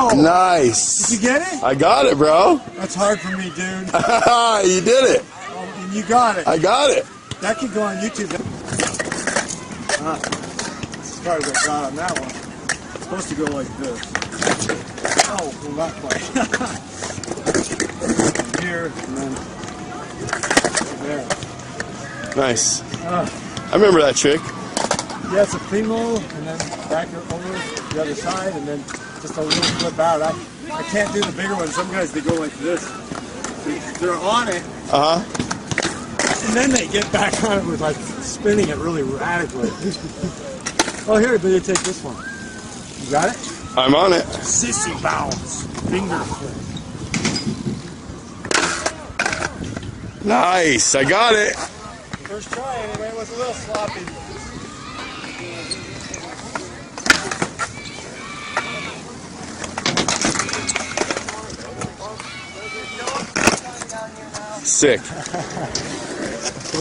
Wow! Nice. Did you get it? I got it, bro. That's hard for me, dude. You did it. Oh, and you got it. I got it. That could go on YouTube. As far as I got on that one. It's supposed to go like this. Oh, well, not quite. From here, and then there. Nice. I remember that trick. Yeah, it's a primo, and then back over the other side, and then just a little flip out. I can't do the bigger ones. Some guys, they go like this. They're on it, and then they get back on it with like spinning it really radically. Oh, here, but you take this one. You got it? I'm on it. Sissy bounce. Finger flip. Nice. I got it. First try anyway, was a little sloppy. Sick.